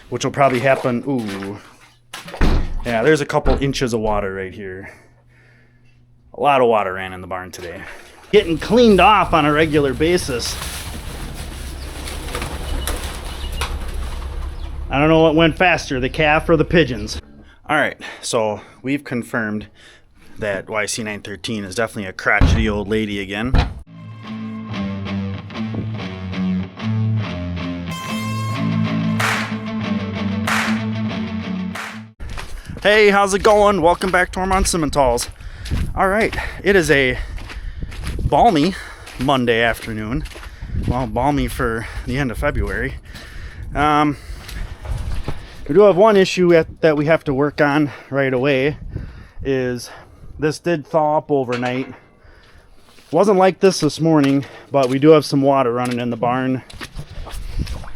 which will probably happen. Ooh, yeah, there's a couple inches of water right here. A lot of water ran in the barn today. Getting cleaned off on a regular basis. I don't know what went faster, the calf or the pigeons. All right, so we've confirmed that YC913 is definitely a crotchety old lady again. Hey, how's it going? Welcome back to Ohrmundt Simmentals. All right, it is a balmy Monday afternoon. Well, balmy for the end of February. We do have one issue that we have to work on right away. Is this did thaw up overnight. Wasn't like this morning, but we do have some water running in the barn,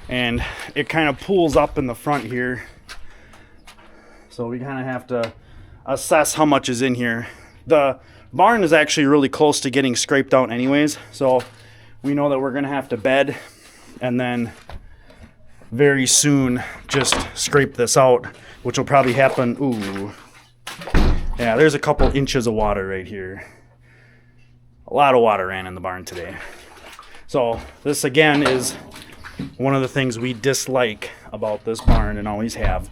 and it kind of pools up in the front here. So we kind of have to assess how much is in here. The barn is actually really close to getting scraped out anyways, so we know that we're gonna have to bed and then very soon just scrape this out, which will probably happen. Ooh, yeah, there's a couple inches of water right here. A lot of water ran in the barn today. So this again is one of the things we dislike about this barn and always have.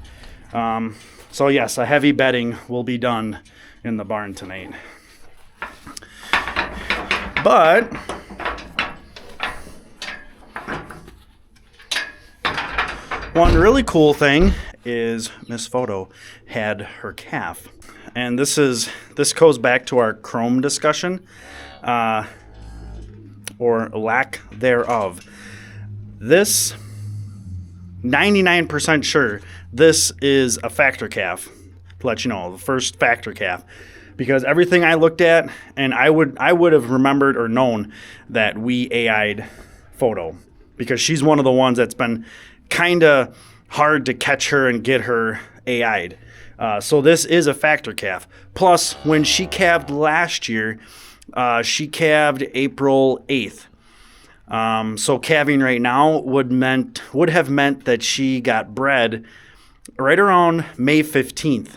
So yes, a heavy bedding will be done in the barn tonight. But one really cool thing is Miss Photo had her calf. And this goes back to our chrome discussion, or lack thereof. This, 99% sure, this is a factor calf, to let you know, the first factor calf. Because everything I looked at, and I would have remembered or known that we AI'd Photo. Because she's one of the ones that's been kind of hard to catch her and get her AI'd. So this is a factor calf. Plus, when she calved last year, she calved April 8th. So calving right now would have meant that she got bred right around May 15th.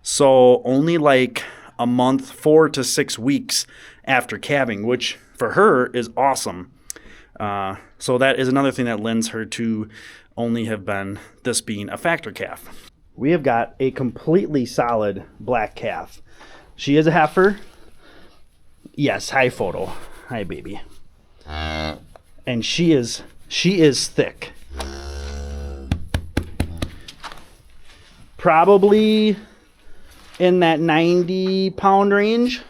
So only like a month, 4 to 6 weeks after calving, which for her is awesome. So that is another thing that lends her to only have been this being a factor calf. We have got a completely solid black calf. She is a heifer. Yes, hi Photo. Hi baby. And she is thick. Probably in that 90-pound range.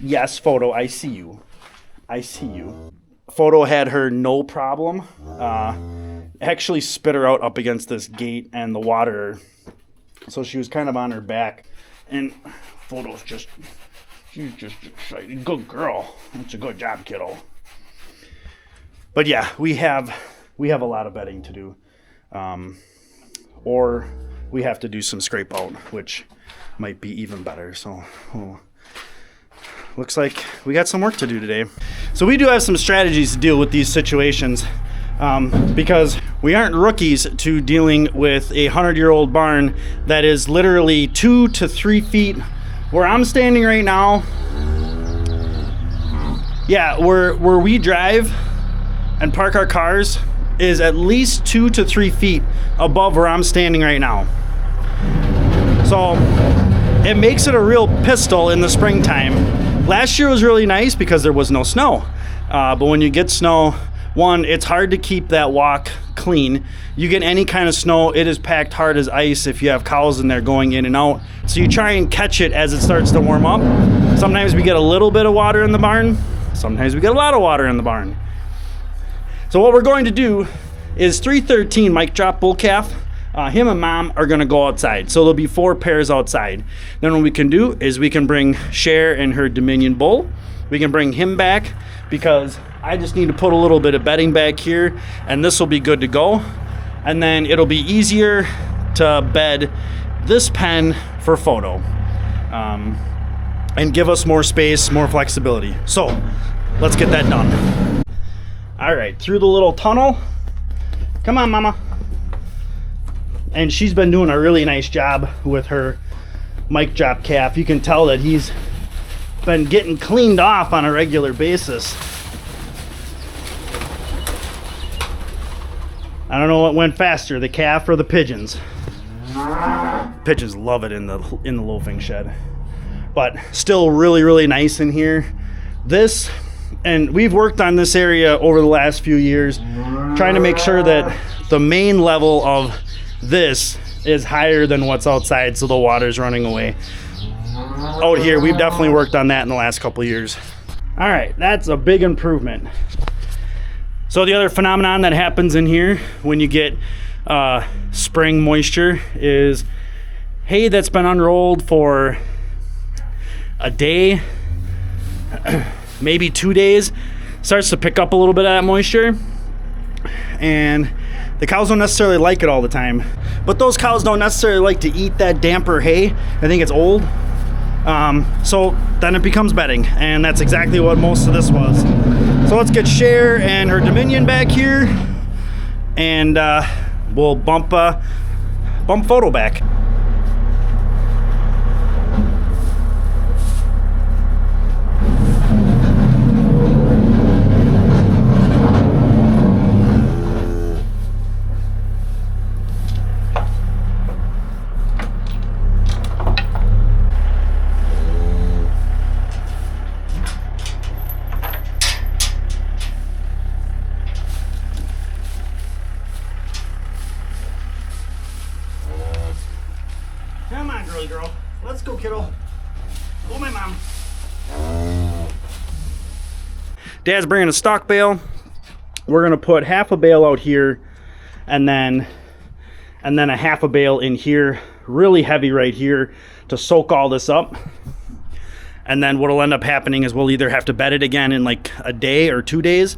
Yes, Photo, I see you. I see you. Photo had her no problem. Actually spit her out up against this gate and the water. So she was kind of on her back. And Photo's she's just excited. Good girl. That's a good job, kiddo. But yeah, we have a lot of bedding to do. Or we have to do some scrape out, which might be even better. So looks like we got some work to do today. So we do have some strategies to deal with these situations, because we aren't rookies to dealing with a 100-year-old barn that is literally 2 to 3 feet. Where I'm standing right now, yeah, where we drive and park our cars is at least 2 to 3 feet above where I'm standing right now. So it makes it a real pistol in the springtime. Last year was really nice because there was no snow. But when you get snow, one, it's hard to keep that walk clean. You get any kind of snow, it is packed hard as ice if you have cows in there going in and out. So you try and catch it as it starts to warm up. Sometimes we get a little bit of water in the barn. Sometimes we get a lot of water in the barn. So what we're going to do is 313 Mike Drop Bull Calf. Him and Mom are going to go outside. So there'll be 4 pairs outside. Then what we can do is we can bring Cher and her Dominion Bull. We can bring him back because I just need to put a little bit of bedding back here and this will be good to go. And then it'll be easier to bed this pen for Photo and give us more space, more flexibility. So let's get that done. All right, through the little tunnel. Come on, Mama. And she's been doing a really nice job with her mic drop calf. You can tell that he's been getting cleaned off on a regular basis. I don't know what went faster, the calf or the pigeons. Pigeons love it in the loafing shed. But still really nice in here. This, and we've worked on this area over the last few years, trying to make sure that the main level of this is higher than what's outside, so the water's running away. Out here, we've definitely worked on that in the last couple of years. All right, that's a big improvement. So the other phenomenon that happens in here when you get spring moisture is hay that's been unrolled for a day, maybe 2 days, starts to pick up a little bit of that moisture, and the cows don't necessarily like it all the time. But those cows don't necessarily like to eat that damper hay. I think it's old. So then it becomes bedding, and that's exactly what most of this was. So let's get Cher and her Dominion back here, and we'll bump Photo back. Come on, girly girl. Let's go, kiddo. Oh, my mom. Dad's bringing a stock bale. We're gonna put half a bale out here, and then a half a bale in here, really heavy right here, to soak all this up. And then what'll end up happening is we'll either have to bed it again in like a day or 2 days,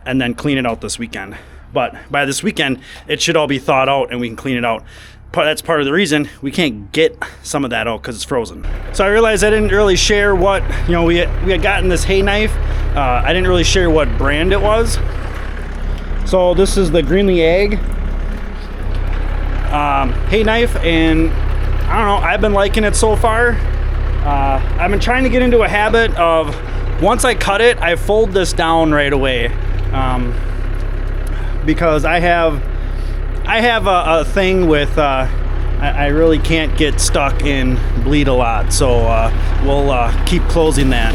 and then clean it out this weekend. But by this weekend, it should all be thawed out and we can clean it out. That's part of the reason we can't get some of that out, because it's frozen. So I realized I didn't really share what, we had gotten this hay knife. I didn't really share what brand it was. So this is the Greenlee Ag hay knife, and I don't know, I've been liking it so far. I've been trying to get into a habit of, once I cut it, I fold this down right away, because I have a thing with I really can't get stuck and bleed a lot, so we'll keep closing that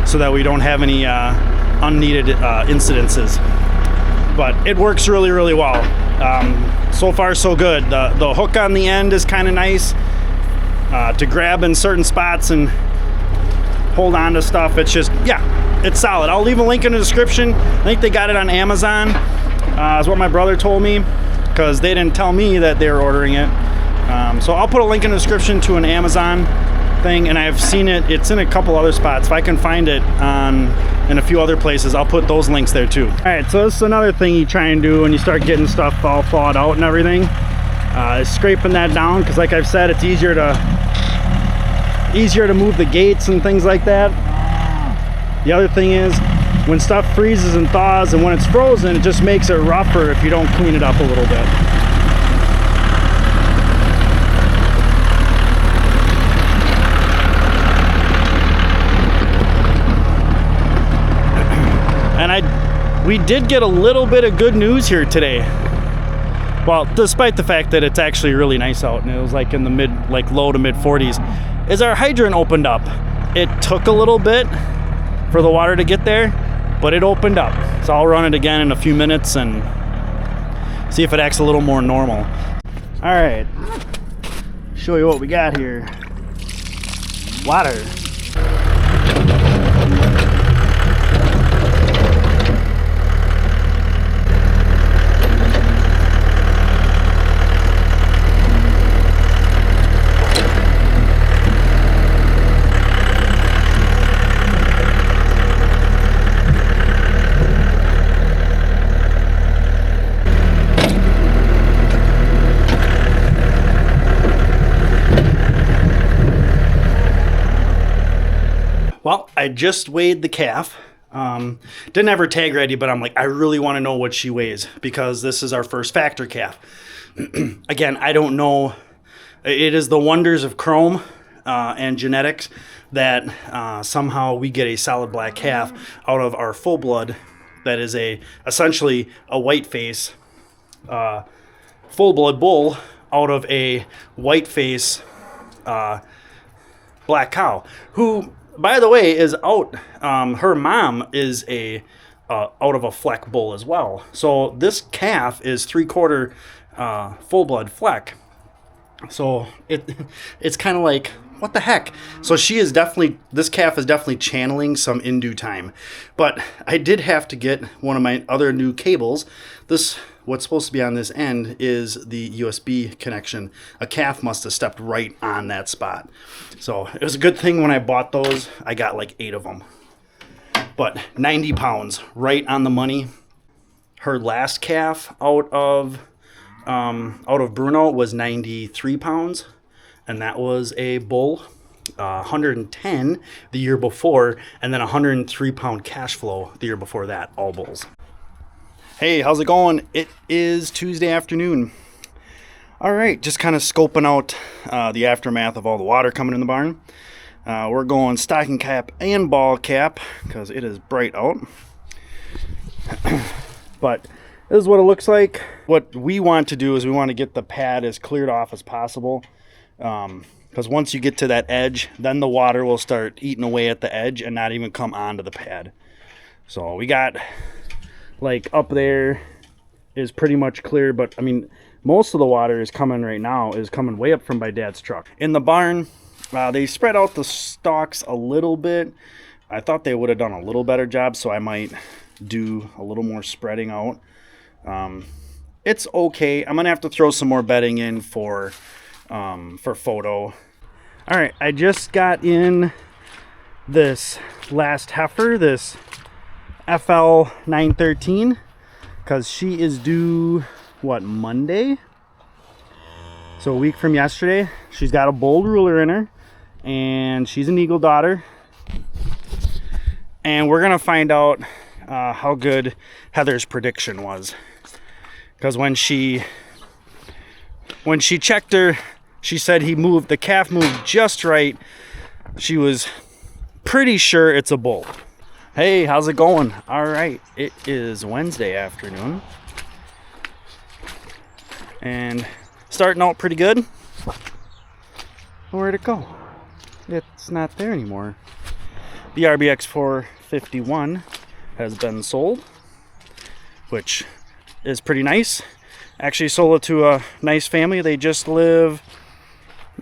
so that we don't have any unneeded incidences. But it works really well. So far so good. The hook on the end is kind of nice to grab in certain spots and hold on to stuff. It's just, yeah, it's solid. I'll leave a link in the description. I think they got it on Amazon, is what my brother told me, because they didn't tell me that they were ordering it. So I'll put a link in the description to an Amazon thing, and I've seen it. It's in a couple other spots. If I can find it in a few other places, I'll put those links there too. All right, so this is another thing you try and do when you start getting stuff all thawed out and everything, is scraping that down, because like I've said, it's easier to move the gates and things like that. The other thing is, when stuff freezes and thaws and when it's frozen, it just makes it rougher if you don't clean it up a little bit. And we did get a little bit of good news here today. Well, despite the fact that it's actually really nice out and it was like in the low to mid 40s, is our hydrant opened up. It took a little bit for the water to get there, but it opened up. So I'll run it again in a few minutes and see if it acts a little more normal. All right, show you what we got here. Water. Well, I just weighed the calf. Didn't have her tag ready, but I'm like, I really want to know what she weighs because this is our first factor calf. Again, I don't know. It is the wonders of chrome and genetics that somehow we get a solid black calf out of our full blood that is essentially a white face full blood bull out of a white face black cow, who, by the way, is out. Her mom is out of a Fleck bull as well. So this calf is 3/4 full blood Fleck. So it's kind of like, what the heck? So this calf is definitely channeling some in due time. But I did have to get one of my other new cables. What's supposed to be on this end is the USB connection. A calf must have stepped right on that spot. So it was a good thing when I bought those, I got like 8 of them. But 90 pounds, right on the money. Her last calf out of Bruno was 93 pounds, and that was a bull. 110 the year before, and then 103-pound cash flow the year before that, all bulls. Hey, how's it going? It is Tuesday afternoon. All right, just kind of scoping out the aftermath of all the water coming in the barn. We're going stocking cap and ball cap because it is bright out. But this is what it looks like. What we want to do is we want to get the pad as cleared off as possible. Because once you get to that edge, then the water will start eating away at the edge and not even come onto the pad. So we got, like, up there is pretty much clear, but I mean, most of the water is coming right now, is coming way up from my dad's truck. In the barn, they spread out the stalks a little bit. I thought they would have done a little better job, so I might do a little more spreading out. It's okay. I'm gonna have to throw some more bedding in for photo. All right, I just got in this last heifer, this FL 913, because she is due, what, Monday? So a week from yesterday. She's got a bold ruler in her, and she's an eagle daughter. And we're gonna find out how good Heather's prediction was, because when she checked her, she said the calf moved just right. She was pretty sure it's a bull. Hey, how's it going? All right, it is Wednesday afternoon, and starting out pretty good. Where'd it go? It's not there anymore. The RBX 451 has been sold, which is pretty nice. Actually sold it to a nice family. They just live,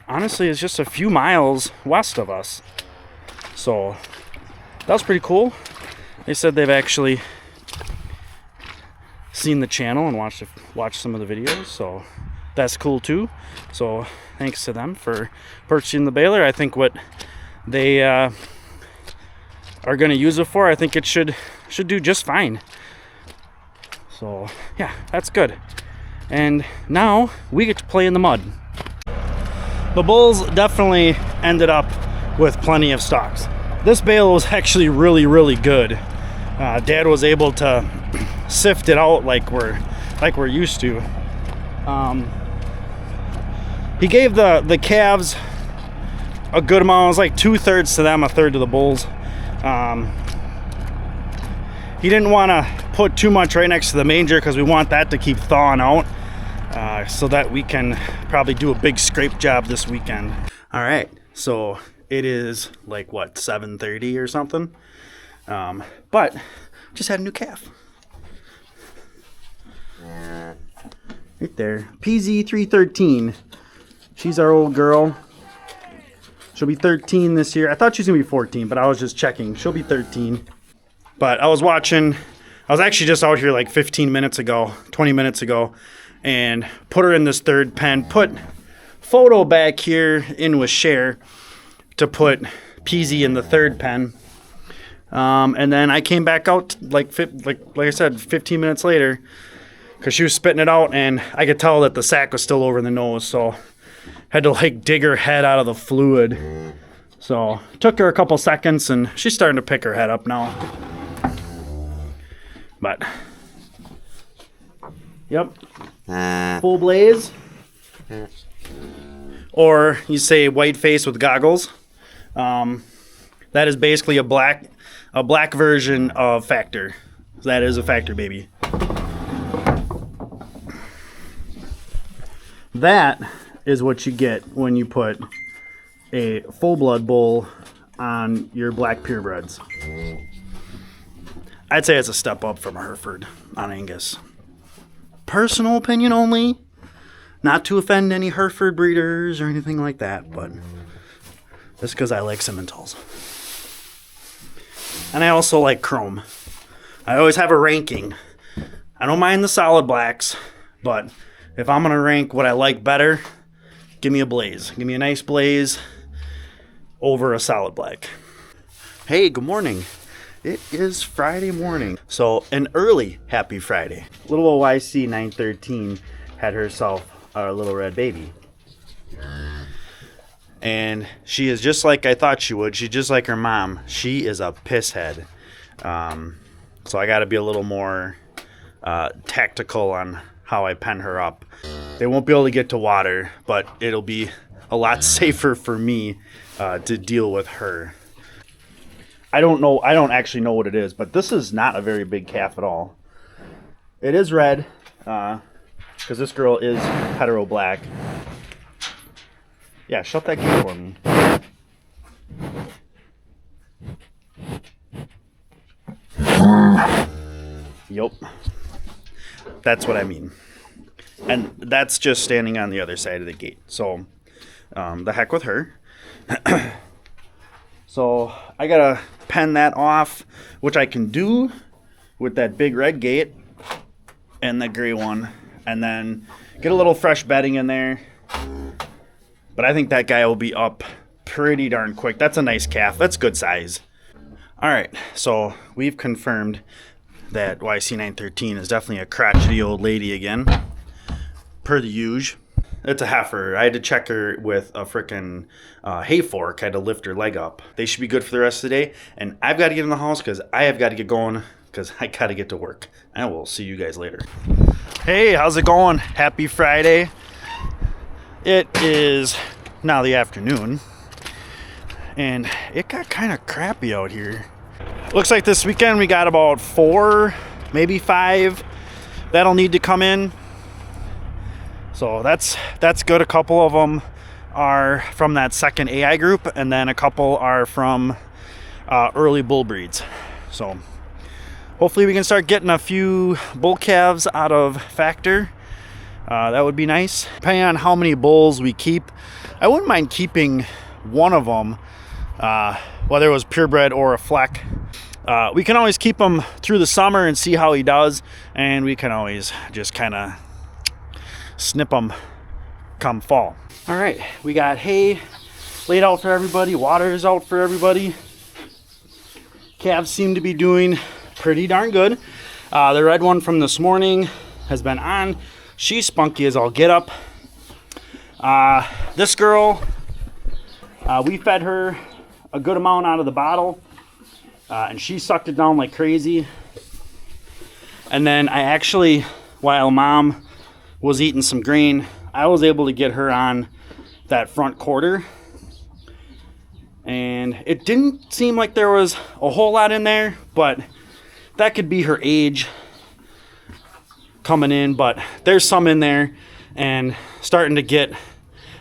honestly, it's just a few miles west of us. So that was pretty cool. They said they've actually seen the channel and watched some of the videos, so that's cool too. So thanks to them for purchasing the baler. I think what they are going to use it for, I think it should do just fine. So yeah, that's good. And now we get to play in the mud. The bulls definitely ended up with plenty of stalks. This bale was actually really, really good. Dad was able to sift it out like we're used to. He gave the calves a good amount. It was like 2/3 to them, 1/3 to the bulls. He didn't want to put too much right next to the manger because we want that to keep thawing out, so that we can probably do a big scrape job this weekend. All right, so it is like, what, 7:30 or something? But just had a new calf. Right there, PZ 313. She's our old girl. She'll be 13 this year. I thought she was gonna be 14, but I was just checking. She'll be 13. But I was actually just out here like 15 minutes ago, 20 minutes ago, and put her in this third pen, put photo back here in with Cher to put Peasy in the third pen. And then I came back out like I said, 15 minutes later, because she was spitting it out, and I could tell that the sack was still over the nose, so had to like dig her head out of the fluid. So took her a couple seconds, and she's starting to pick her head up now. But, yep, full blaze. Or you say white face with goggles. That is basically a black version of Factor. That is a Factor baby. That is what you get when you put a full-blood bull on your black purebreds. I'd say it's a step up from a Hereford on Angus. Personal opinion only. Not to offend any Hereford breeders or anything like that, but just because I like Simmentals. And I also like chrome. I always have a ranking. I don't mind the solid blacks, but if I'm going to rank what I like better, give me a blaze. Give me a nice blaze over a solid black. Hey, good morning. It is Friday morning. So an early happy Friday. Little OYC 913 had herself a little red baby. And she is just like I thought she would. She's just like her mom. She is a pisshead. So I got to be a little more tactical on how I pen her up. They won't be able to get to water, but it'll be a lot safer for me to deal with her. I don't actually know what it is, but this is not a very big calf at all. It is red, because this girl is hetero black. Yeah, shut that gate for me. Yup. That's what I mean. And that's just standing on the other side of the gate. So, the heck with her. So, I gotta pen that off, which I can do with that big red gate and the gray one. And then get a little fresh bedding in there. But I think that guy will be up pretty darn quick. That's a nice calf. That's good size. All right, so we've confirmed that YC913 is definitely a crotchety old lady again, per the usual. It's a heifer. I had to check her with a frickin' hay fork. I had to lift her leg up. They should be good for the rest of the day. And I've got to get in the house because I have got to get going because I got to get to work. I will see you guys later. Hey, how's it going? Happy Friday. It is now the afternoon. And it got kind of crappy out here. Looks like this weekend we got about 4, maybe 5 that'll need to come in. So that's good. A couple of them are from that second AI group, and then a couple are from early bull breeds. So hopefully we can start getting a few bull calves out of Factor. That would be nice. Depending on how many bulls we keep, I wouldn't mind keeping one of them, whether it was purebred or a Fleck. We can always keep him through the summer and see how he does, and we can always just kind of snip them come fall. All right, we got hay laid out for everybody. Water is out for everybody. Calves seem to be doing pretty darn good. The red one from this morning has been on. She's spunky as all get up. This girl, we fed her a good amount out of the bottle, and she sucked it down like crazy. And then I actually, while mom was eating some grain, I was able to get her on that front quarter, and it didn't seem like there was a whole lot in there, but that could be her age coming in. But there's some in there, and starting to get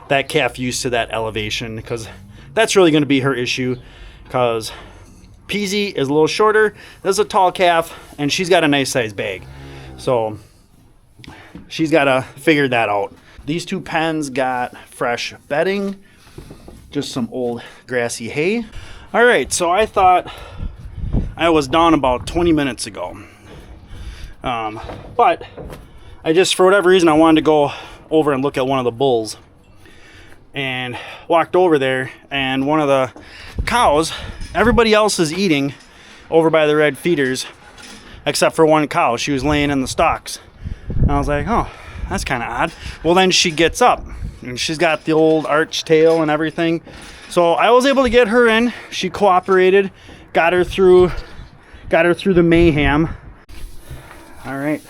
that calf used to that elevation, because that's really going to be her issue, because Peasy is a little shorter. This is a tall calf, and she's got a nice size bag, so she's got to figure that out. These two pens got fresh bedding, just some old grassy hay. All right, so I thought I was done about 20 minutes ago, but I just, for whatever reason, I wanted to go over and look at one of the bulls, and walked over there, and one of the cows, everybody else is eating over by the red feeders except for one cow. She was laying in the stalks, and I was like, oh, that's kind of odd. Well, then she gets up, and she's got the old arch tail and everything, so I was able to get her in. She cooperated, got her through the mayhem. All right,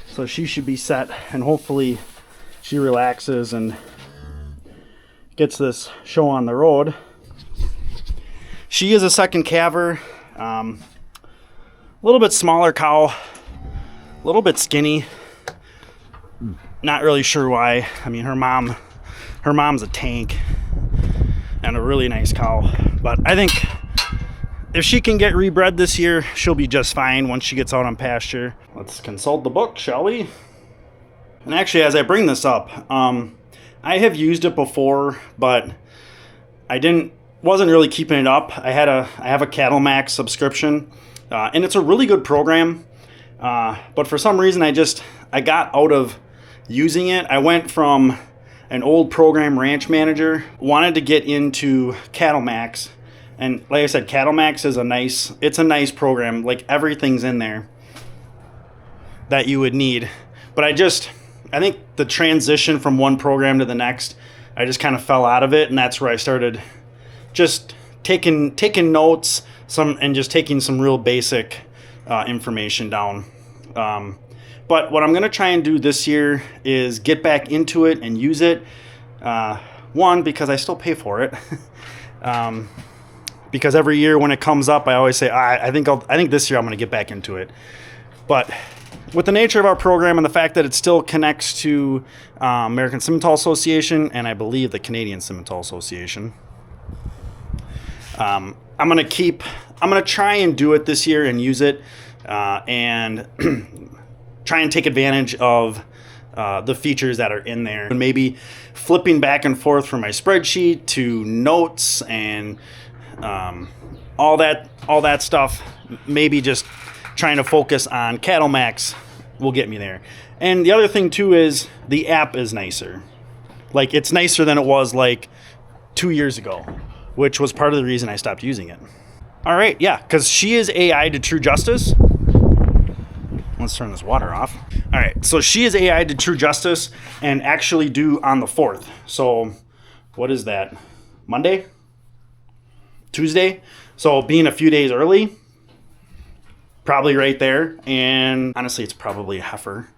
so she should be set, and hopefully she relaxes and gets this show on the road. She is a second calver, a little bit smaller cow, a little bit skinny. Not really sure why. I mean, her mom's a tank and a really nice cow. But I think if she can get rebred this year, she'll be just fine once she gets out on pasture. Let's consult the book, shall we? And actually, as I bring this up, I have used it before, but I wasn't really keeping it up. I have a Cattle Max subscription, and it's a really good program. But for some reason, I got out of using it. I went from an old program, Ranch Manager, wanted to get into Cattle Max, and like I said, Cattle Max is a nice program. Like, everything's in there that you would need. But I think the transition from one program to the next, I just kind of fell out of it, and that's where I started just taking notes, and just taking some real basic information down. But what I'm going to try and do this year is get back into it and use it. One, because I still pay for it. Because every year when it comes up, I always say, I think this year I'm going to get back into it. But with the nature of our program and the fact that it still connects to American Simmental Association and I believe the Canadian Simmental Association, I'm going to try and do it this year and use it, and try and take advantage of the features that are in there, and maybe flipping back and forth from my spreadsheet to notes and all that stuff. Maybe just trying to focus on Cattle Max will get me there. And the other thing too is the app is nicer. Like, it's nicer than it was like 2 years ago, which was part of the reason I stopped using it. All right, yeah, because she is AI to True Justice. Let's turn this water off. All right, so she is AI to True Justice and actually due on the 4th. So what is that? Monday? Tuesday? So being a few days early, probably right there. And honestly, it's probably a heifer,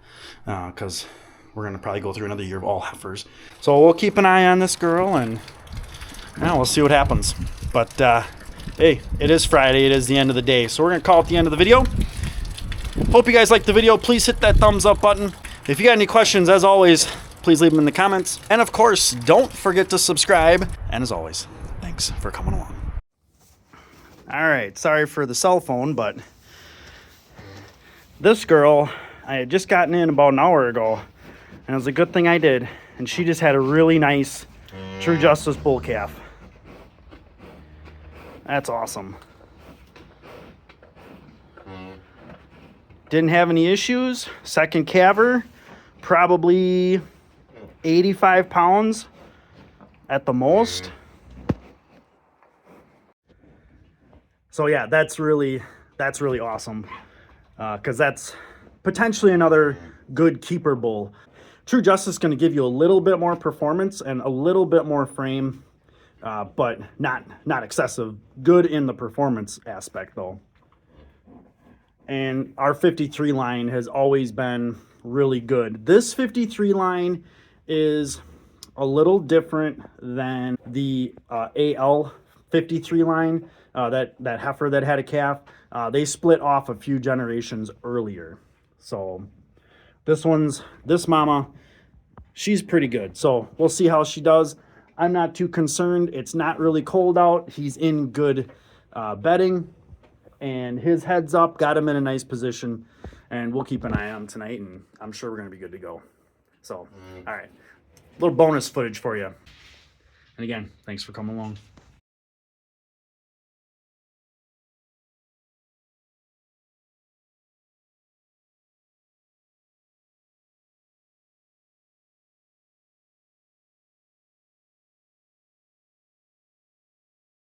because we're going to probably go through another year of all heifers. So we'll keep an eye on this girl, and we'll see what happens. But hey, it is Friday. It is the end of the day. So we're going to call it the end of the video. Hope you guys liked the video. Please hit that thumbs up button. If you got any questions, as always, please leave them in the comments. And of course, don't forget to subscribe. And as always, thanks for coming along. All right, sorry for the cell phone, but this girl, I had just gotten in about an hour ago, and it was a good thing I did. And she just had a really nice True Justice bull calf. That's awesome. Didn't have any issues. Second calver, probably 85 pounds at the most. So yeah, that's really awesome, because that's potentially another good keeper bull. True Justice is going to give you a little bit more performance and a little bit more frame, but not excessive. Good in the performance aspect though. And our 53 line has always been really good. This 53 line is a little different than the AL 53 line, that heifer that had a calf. They split off a few generations earlier. So this mama, she's pretty good. So we'll see how she does. I'm not too concerned. It's not really cold out. He's in good bedding. And his head's up, got him in a nice position, and we'll keep an eye on him tonight, and I'm sure we're going to be good to go. So, all right, little bonus footage for you. And again, thanks for coming along.